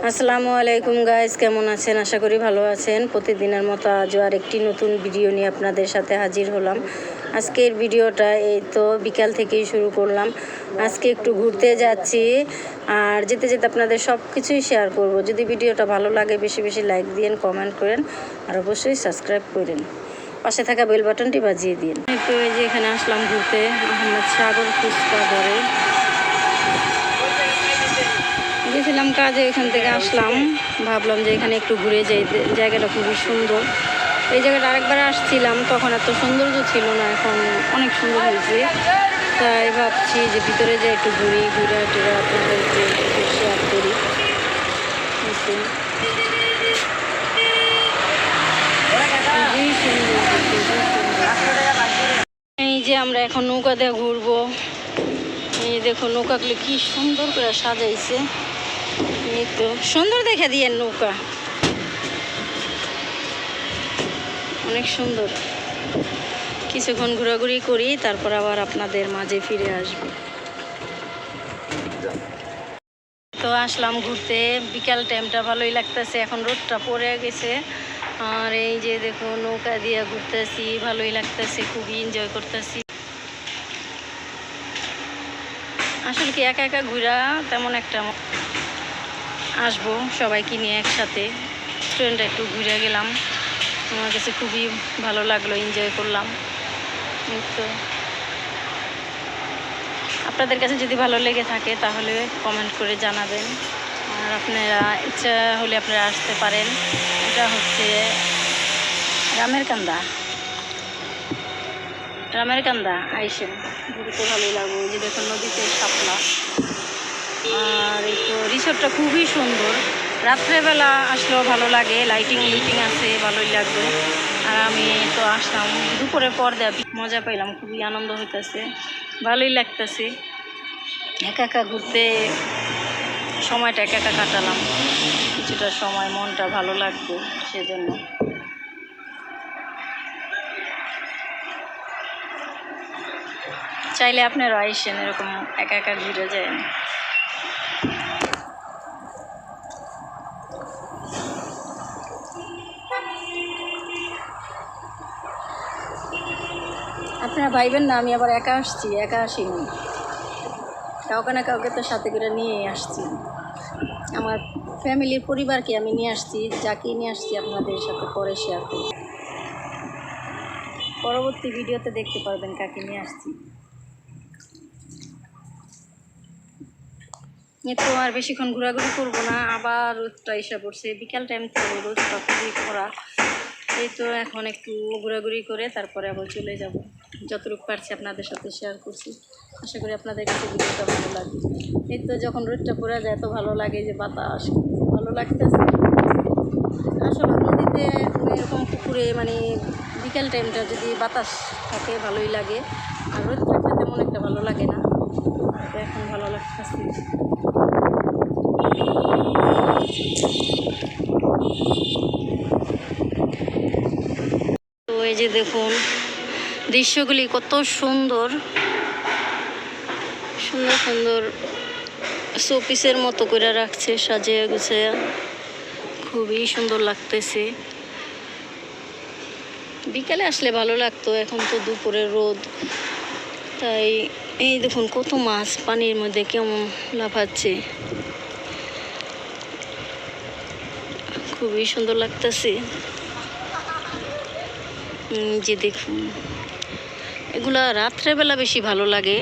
আসসালামু আলাইকুম গাইস, কেমন আছেন? আশা করি ভালো আছেন। প্রতিদিনের মতো আজও আরেকটি নতুন ভিডিও নিয়ে আপনাদের সাথে হাজির হলাম। আজকের ভিডিওটা এই তো বিকাল থেকেই শুরু করলাম। আজকে একটু ঘুরতে যাচ্ছি, আর যেতে যেতে আপনাদের সব কিছুই শেয়ার করব। যদি ভিডিওটা ভালো লাগে বেশি বেশি লাইক দিন, কমেন্ট করেন, আর অবশ্যই সাবস্ক্রাইব করেন, পাশে থাকা বেল বাটনটি বাজিয়ে দিন। তো এই যে এখানে আসলাম ঘুরতে, আহমেদ সাগর ফুচকা ঘরে গেছিলাম কাজে, এখান থেকে আসলাম, ভাবলাম যে এখানে একটু ঘুরে যাই, জায়গাটা খুবই সুন্দর। এই জায়গাটা আরেকবার আসছিলাম, তখন এত সৌন্দর্য ছিল না, এখন অনেক সুন্দর হয়েছে। তাই ভাবছি যে ভিতরে যাই, একটু ঘুরে টেরা আপনাদেরকে শেয়ার করি। এই যে আমরা এখন নৌকা দিয়ে ঘুরবো। এই দেখো নৌকাগুলো কি সুন্দর করে সাজাইছে, এই তো সুন্দর দেখে দিয়ে নৌকা, অনেক সুন্দর। কিছুক্ষণ ঘোরাঘুরি করি, তারপর আবার আপনাদের মাঝে ফিরে আসবো। তো আসলাম ঘুরতে, বিকাল টাইমটা ভালোই লাগতেছে, এখন রোদটা পড়ে গেছে। আর এই যে দেখো নৌকা দিয়ে ঘুরতেছি, ভালোই লাগতেছে, খুবই এনজয় করতেছি। আসলে কি একা একা ঘুরা তেমন একটা, আসবো সবাইকে নিয়ে একসাথে, ট্রেনটা একটু ঘুরে গেলাম, আমার কাছে খুবই ভালো লাগলো, এনজয় করলাম। তো আপনাদের কাছে যদি ভালো লেগে থাকে তাহলে কমেন্ট করে জানাবেন, আর আপনারা ইচ্ছা হলে আপনারা আসতে পারেন। এটা হচ্ছে রামের কান্দা আইসেন, ঘুরতে ভালোই লাগবে। ওই যে দেখুন নদীতে শাপলা, আর এই তো রিসোর্টটা খুবই সুন্দর, রাত্রেবেলা আসলেও ভালো লাগে, লাইটিং আছে, ভালোই লাগবে। আর আমি তো আসলাম দুপুরের পর দেওয়া, মজা পাইলাম, খুবই আনন্দ হইতেছে, ভালোই লাগতেছে। একা একা ঘুরতে সময়টা একা একা কাটালাম, কিছুটা সময় মনটা ভালো লাগবে সেজন্য। চাইলে আপনারা আইসেন, এরকম একা একা ঘুরে যায়। আপনারা ভাইবেন না আমি আবার একা আসছি, একা আসিনি, কাউকে না কাউকে তো সাথে করে নিয়ে আসছি। আমার ফ্যামিলির পরিবারকে আমি নিয়ে আসছি, যাকে নিয়ে আসছি আপনাদের সাথে পরে শেয়ার করি, পরবর্তী ভিডিওতে দেখতে পারবেন কাকে নিয়ে আসছি। তো আর বেশিক্ষণ ঘোরাঘুরি করবো না, আবার রোদটা এসে পড়ছে, বিকাল টাইম তো রোদটা খুবই কড়া। এই তো এখন একটু ঘোরাঘুরি করে তারপরে আবার চলে যাব, যতটুকু পারছি আপনাদের সাথে শেয়ার করছি। আশা করি আপনাদের কাছে ভিডিওটা ভালো লাগে। এই তো যখন রোদটা পড়ে যায় তো ভালো লাগে, যে বাতাস ভালো লাগতেছে। আসলে নদীতে এরকম পুকুরে মানে বিকেল টাইমটা যদি বাতাস থাকে ভালোই লাগে, আর রোদ থাকলে তেমন একটা ভালো লাগে না। তো এখন ভালো লাগতেছে। তো এই যে দেখুন দৃশ্যগুলি কত সুন্দর সুন্দর সুন্দর, শোপিসের মতো করে রাখছে সাজিয়ে গুছিয়ে, খুবই সুন্দর লাগতেছে। বিকালে আসলে ভালো লাগতো, এখন তো দুপুরের রোদ, তাই এই দেখুন কত মাছ পানির মধ্যে কেমন লাফাচ্ছে, খুবই সুন্দর লাগতেছে। যে দেখুন এগুলা রাত্রেবেলা বেশি ভালো লাগে,